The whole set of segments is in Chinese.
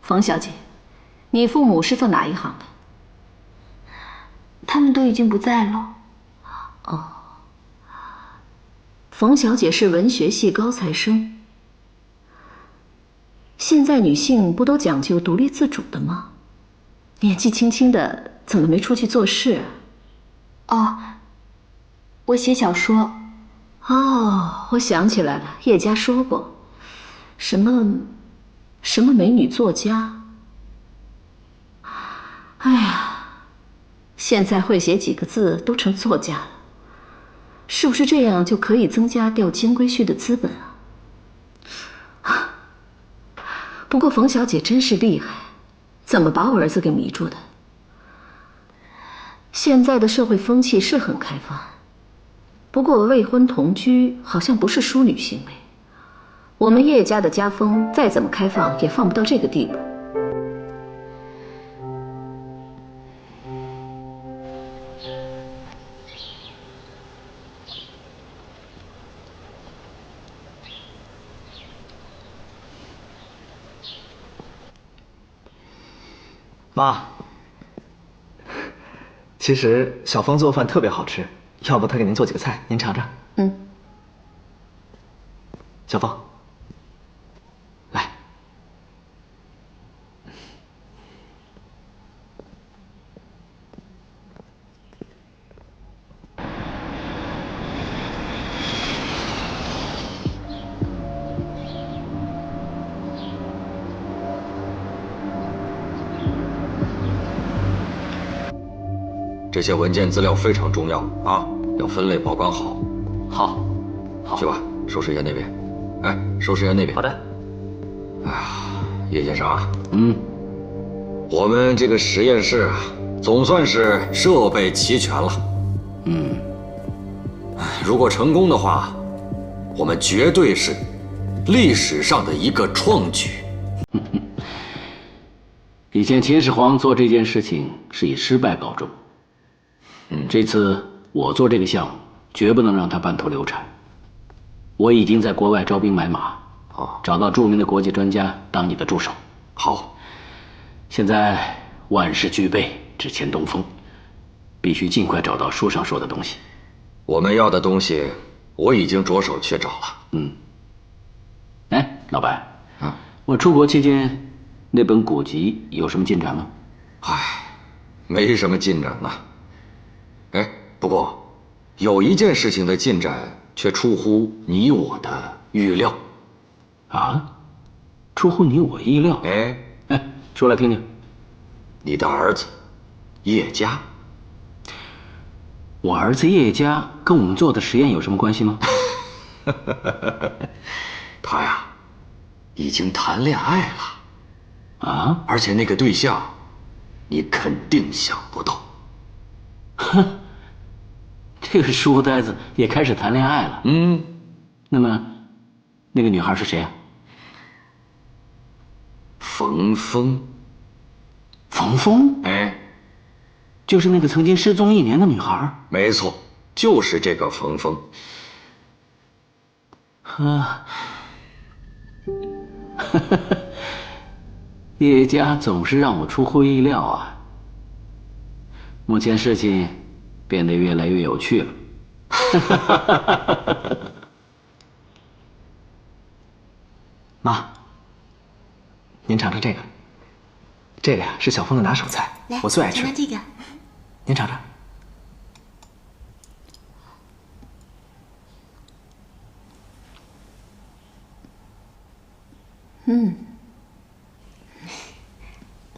冯小姐，你父母是做哪一行的？他们都已经不在了。哦，冯小姐是文学系高材生。现在女性不都讲究独立自主的吗？年纪轻轻的，怎么没出去做事啊？哦，我写小说。哦，我想起来了，叶家说过，什么美女作家。哎呀，现在会写几个字都成作家了，是不是这样就可以增加钓金龟婿的资本啊？不过冯小姐真是厉害，怎么把我儿子给迷住的？现在的社会风气是很开放，不过未婚同居好像不是淑女行为。我们叶家的家风再怎么开放，也放不到这个地步。妈，其实小峰做饭特别好吃，要不他给您做几个菜，您尝尝。嗯。小峰，来。这些文件资料非常重要啊，要分类保管好。好，好。去吧，收拾员那边。哎，收拾员那边。好的。哎呀，叶先生啊，我们这个实验室啊，总算是设备齐全了。如果成功的话，我们绝对是历史上的一个创举。以前秦始皇做这件事情是以失败告终。这次我做这个项目，绝不能让它半途流产。我已经在国外招兵买马，找到著名的国际专家当你的助手。好，现在万事俱备，只欠东风，必须尽快找到书上说的东西。我们要的东西，我已经着手去找了。哎，老白，我出国期间那本古籍有什么进展吗？没什么进展呢。哎，不过有一件事情的进展却出乎你我的预料。啊？出乎你我意料？哎，说来听听。你的儿子叶家。我儿子叶家跟我们做的实验有什么关系吗？他呀，已经谈恋爱了。啊？而且那个对象，你肯定想不到。哼，这个书呆子也开始谈恋爱了。那么，那个女孩是谁啊？冯峰。冯峰？哎，就是那个曾经失踪1年的女孩。没错，就是这个冯峰。叶家总是让我出乎意料啊。目前事情变得越来越有趣了。妈，您尝尝这个，这个呀是小峰的拿手菜，我最爱吃。尝尝这个。您尝尝。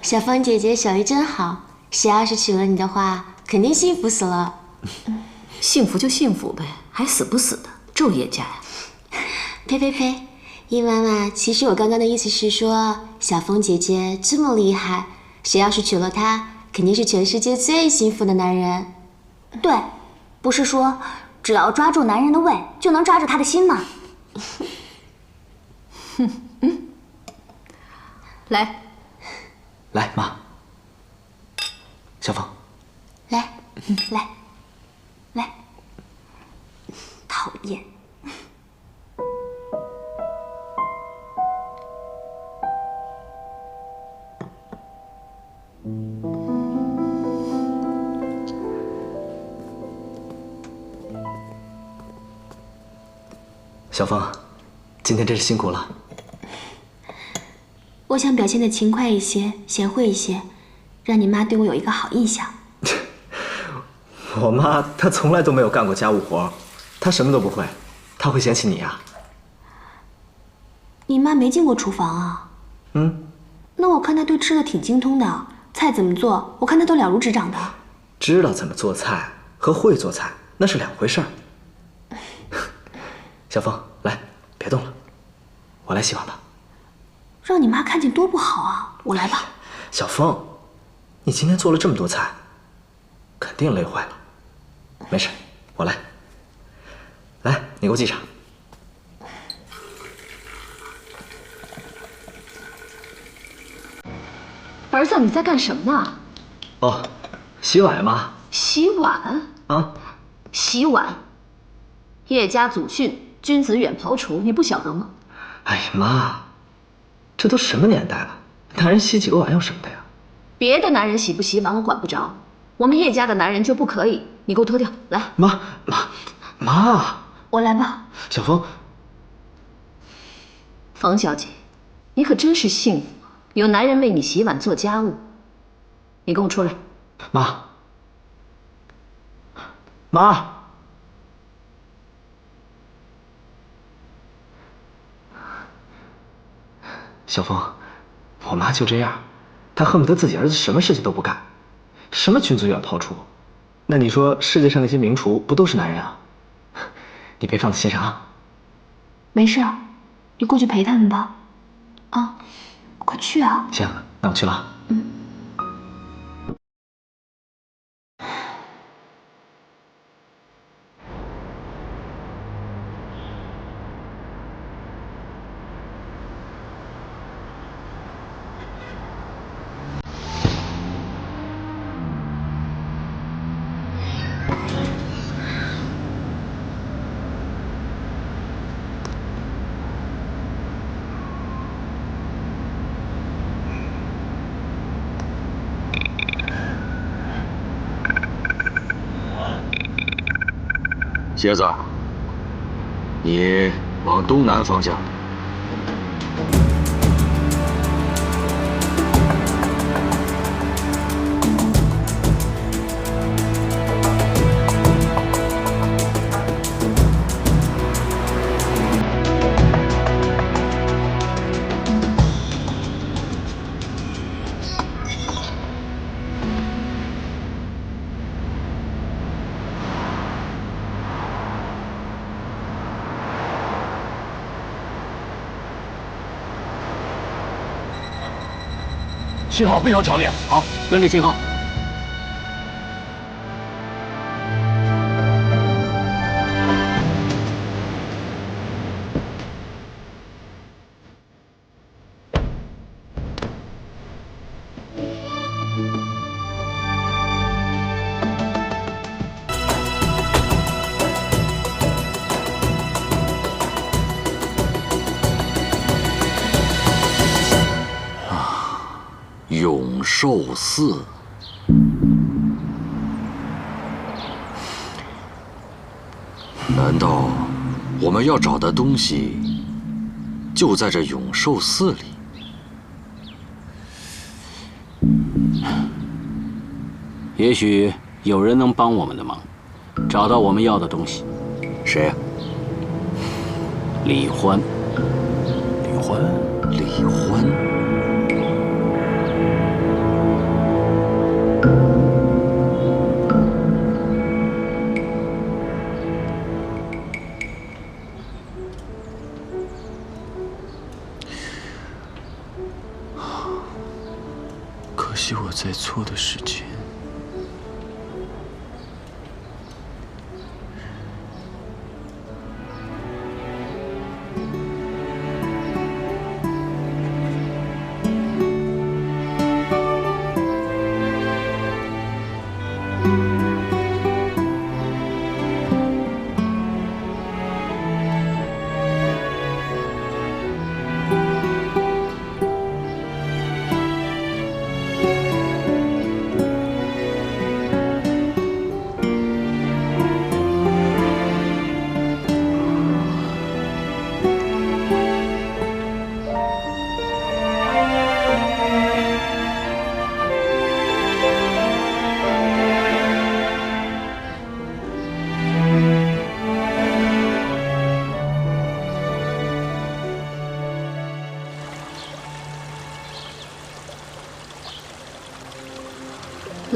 小峰姐姐手艺真好，谁要是娶了你的话，肯定幸福死了。幸福就幸福呗，还死不死的，咒叶家呀！呸呸呸！叶妈妈，其实我刚刚的意思是说，小峰姐姐这么厉害，谁要是娶了她，肯定是全世界最幸福的男人。对，不是说只要抓住男人的胃，就能抓住他的心吗？来，来，妈。小峰，来，来，来，讨厌。小凤，今天真是辛苦了。我想表现的勤快一些，贤惠一些，让你妈对我有一个好印象。我妈她从来都没有干过家务活，她什么都不会，她会嫌弃你呀？你妈没进过厨房啊？那我看她对吃的挺精通的，菜怎么做，我看她都了如指掌的。知道怎么做菜和会做菜那是两回事儿。小凤，来，别动了，我来洗碗吧。让你妈看见多不好啊！我来吧。小凤，你今天做了这么多菜，肯定累坏了。没事，我来。来，你给我系上。儿子，你在干什么呢？哦，洗碗嘛。洗碗啊？洗碗。叶家祖训，君子远庖厨，你不晓得吗？哎呀妈，这都什么年代了，男人洗几个碗有什么的呀？别的男人洗不洗碗我管不着，我们叶家的男人就不可以。你给我脱掉，来。妈，我来吧。小凤，冯小姐，你可真是幸福，有男人为你洗碗做家务。你跟我出来。妈，小凤，我妈就这样，她恨不得自己儿子什么事情都不干，什么君子远庖厨。那你说世界上那些名厨不都是男人啊？你别放在心上啊。没事，你过去陪他们吧。啊，快去啊！行，那我去了。蝎子，你往东南方向。信号非常强烈，好，跟着信号。永寿寺，难道我们要找的东西就在这永寿寺里？也许有人能帮我们的忙，找到我们要的东西。谁呀？李欢。李欢。可惜我在错的时间。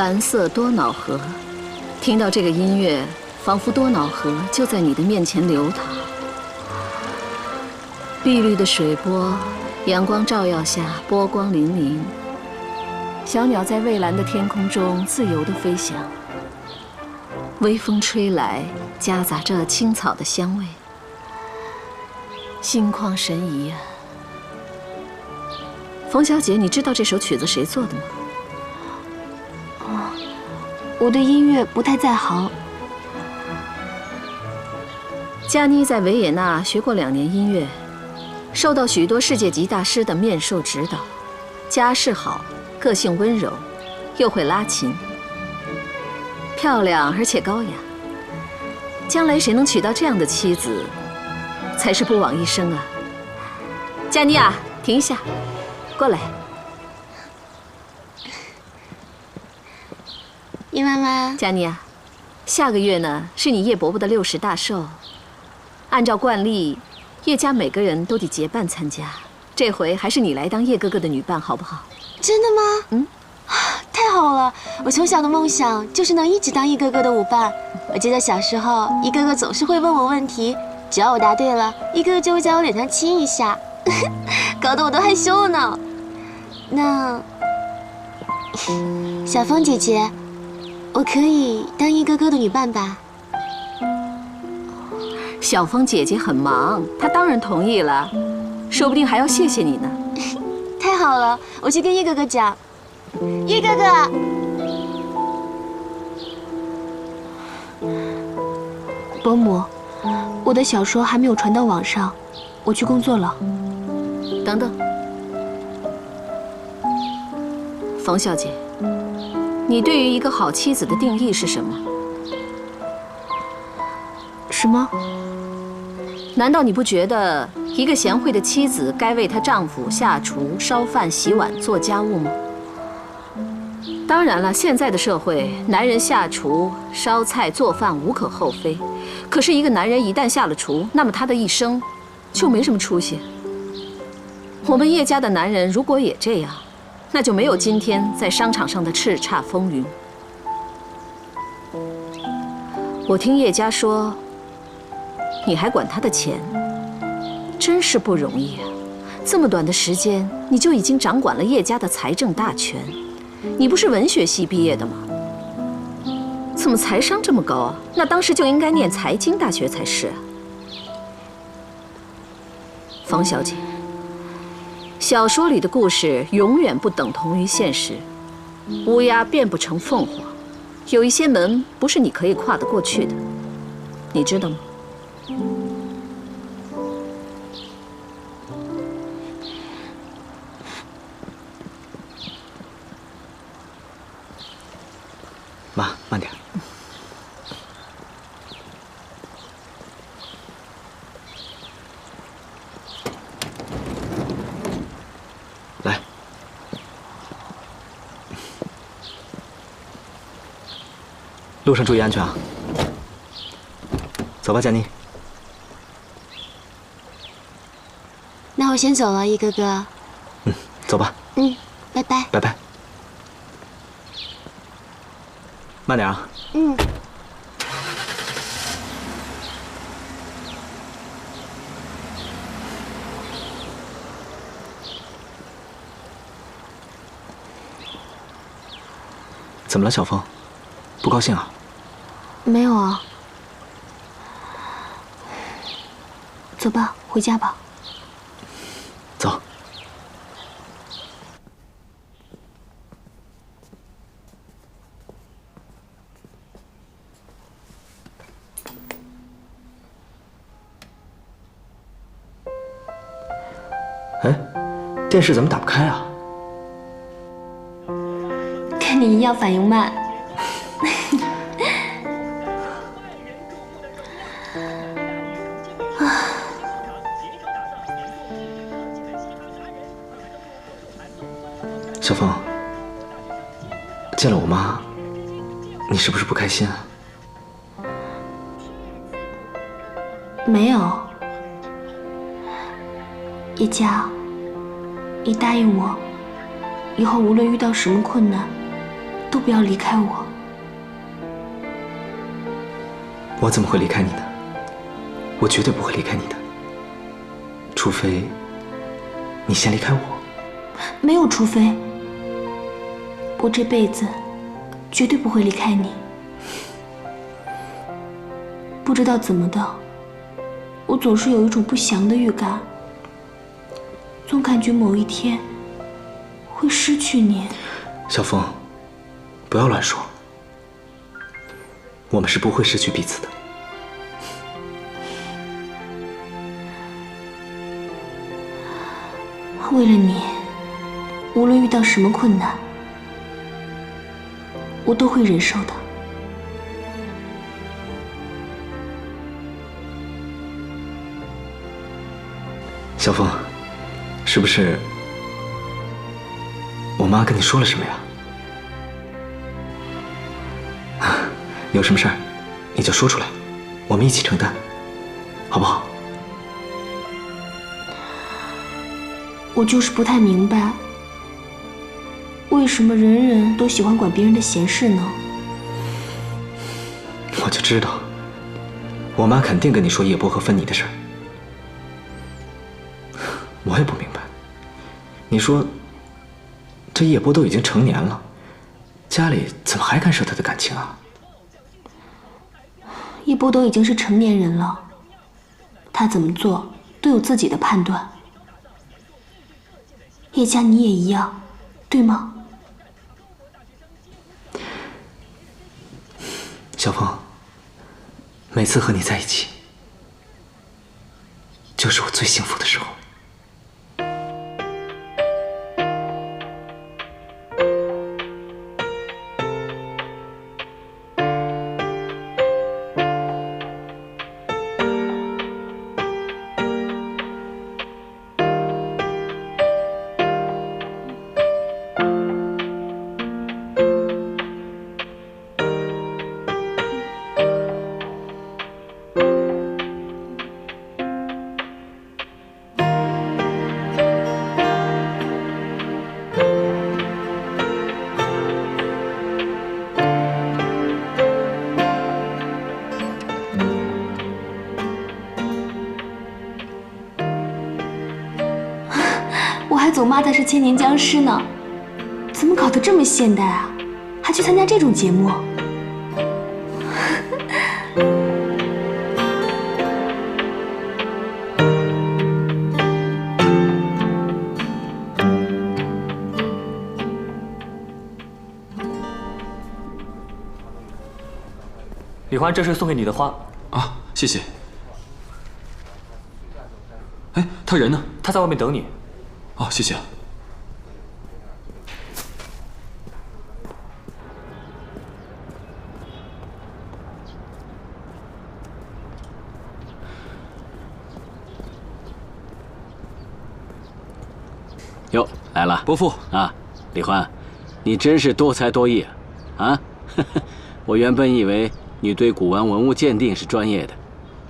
蓝色多瑙河，听到这个音乐，仿佛多瑙河就在你的面前流淌。碧绿的水波，阳光照耀下波光粼粼。小鸟在蔚蓝的天空中自由地飞翔，微风吹来，夹杂着青草的香味，心旷神怡啊！冯小姐，你知道这首曲子谁做的吗？我对音乐不太在行。加妮在维也纳学过2年音乐，受到许多世界级大师的面授指导，家世好，个性温柔，又会拉琴，漂亮而且高雅。将来谁能娶到这样的妻子，才是不枉一生啊！加妮啊，停一下，过来。叶妈妈，加妮啊，下个月呢是你叶伯伯的60大寿，按照惯例，叶家每个人都得结伴参加。这回还是你来当叶哥哥的女伴，好不好？真的吗？太好了！我从小的梦想就是能一直当叶哥哥的舞伴。我记得小时候，叶哥哥总是会问我问题，只要我答对了，叶哥哥就会在我脸上亲一下，搞得我都害羞了呢。那，小风姐姐，我可以当叶哥哥的女伴吧？小风姐姐很忙，她当然同意了，说不定还要谢谢你呢。太好了，我去跟叶哥哥讲。叶哥哥，伯母，我的小说还没有传到网上，我去工作了。等等，冯小姐，你对于一个好妻子的定义是什么？什么？难道你不觉得一个贤惠的妻子该为她丈夫下厨、烧饭、洗碗、做家务吗？当然了，现在的社会，男人下厨、烧菜、做饭无可厚非。可是，一个男人一旦下了厨，那么他的一生就没什么出息。我们叶家的男人如果也这样，那就没有今天在商场上的叱咤风云。我听叶家说，你还管他的钱，真是不容易啊！这么短的时间，你就已经掌管了叶家的财政大权。你不是文学系毕业的吗？怎么财商这么高啊？那当时就应该念财经大学才是啊！冯小姐，小说里的故事永远不等同于现实，乌鸦变不成凤凰，有一些门不是你可以跨得过去的，你知道吗？妈，慢点。来，路上注意安全啊！走吧，佳妮。那我先走了，叶哥哥。走吧。拜拜。拜拜。慢点啊。怎么了，小风？不高兴啊？没有啊。走吧，回家吧。走。哎，电视怎么打不开啊？跟你一样反应慢。小风，见了我妈，你是不是不开心啊？没有。叶佳，你答应我，以后无论遇到什么困难，都不要离开我。我怎么会离开你呢？我绝对不会离开你的，除非你先离开我。没有除非，我这辈子绝对不会离开你。不知道怎么的，我总是有一种不祥的预感，总感觉某一天会失去你。小风，不要乱说，我们是不会失去彼此的。为了你，无论遇到什么困难，我都会忍受的。小风，是不是我妈跟你说了什么呀？有什么事儿你就说出来，我们一起承担，好不好？我就是不太明白，为什么人人都喜欢管别人的闲事呢？我就知道，我妈肯定跟你说叶波和分你的事儿。我也不明白，你说这叶波都已经成年了，家里怎么还干涉他的感情啊？叶波都已经是成年人了，他怎么做都有自己的判断。叶佳，你也一样，对吗？小风，每次和你在一起，就是我最幸福的时候。我还总骂他是千年僵尸呢，怎么搞得这么现代啊？还去参加这种节目？李欢，这是送给你的花啊，谢谢。哎，他人呢？他在外面等你。哦，谢谢。哟，来了，伯父啊，李欢，你真是多才多艺啊！我原本以为你对古玩文物鉴定是专业的，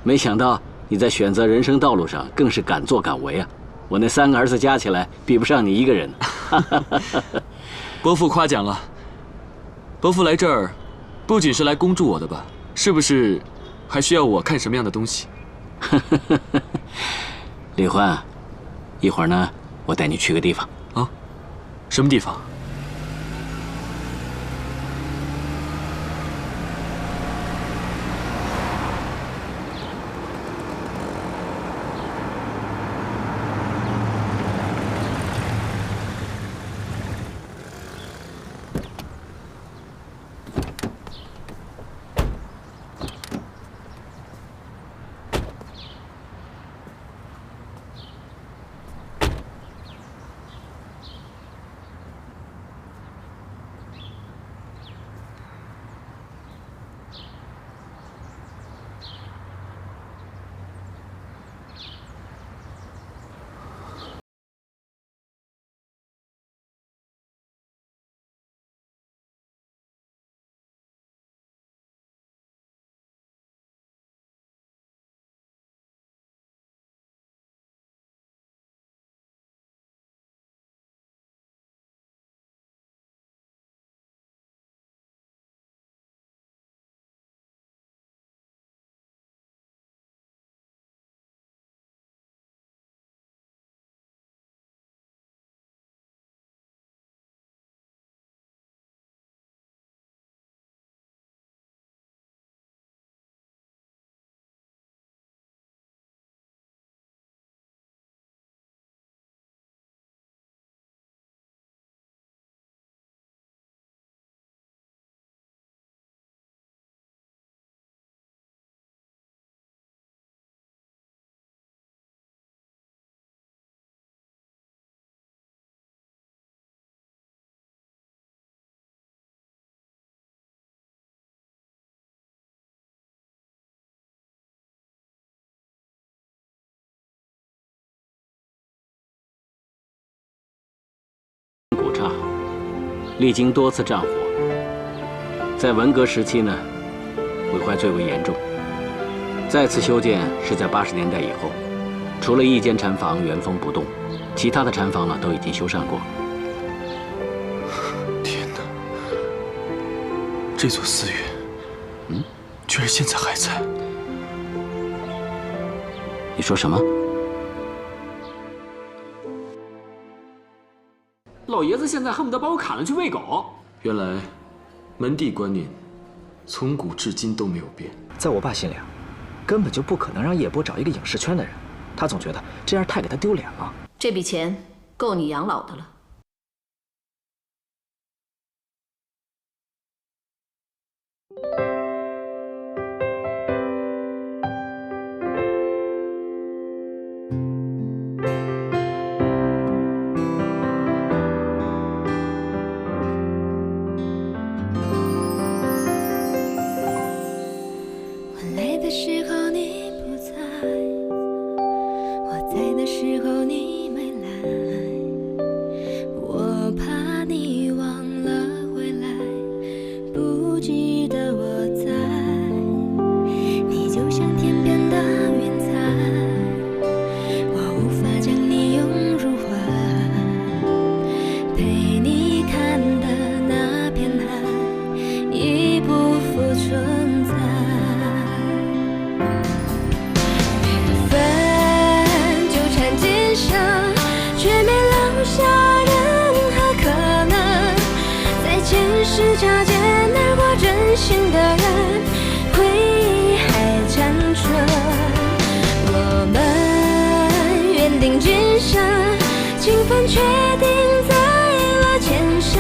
没想到你在选择人生道路上更是敢作敢为啊！我那3个儿子加起来比不上你一个人。伯父夸奖了。伯父来这儿，不仅是来恭祝我的吧？是不是还需要我看什么样的东西？李欢，一会儿呢，我带你去个地方。啊，什么地方？古刹，历经多次战火，在文革时期呢，毁坏最为严重。再次修建是在80年代以后，除了一间禅房原封不动，其他的禅房呢都已经修缮过。天哪，这座寺院，居然现在还在！你说什么？老爷子现在恨不得把我砍了去喂狗。原来，门第观念从古至今都没有变。在我爸心里啊，根本就不可能让叶波找一个影视圈的人，他总觉得这样太给他丢脸了。这笔钱够你养老的了。我来的时候你不在，我在的时候你没来，我怕你忘了回来，不记得我在。你就像天边的云彩，我无法将你拥入怀，陪你看的那片海已不复存在。却没留下任何可能，在前世擦肩而过真心的人，回忆还残存。我们缘定今生，情分确定在了前生，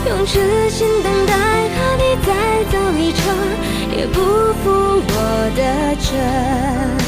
用痴心等待，何必再走一程，也不负我的真。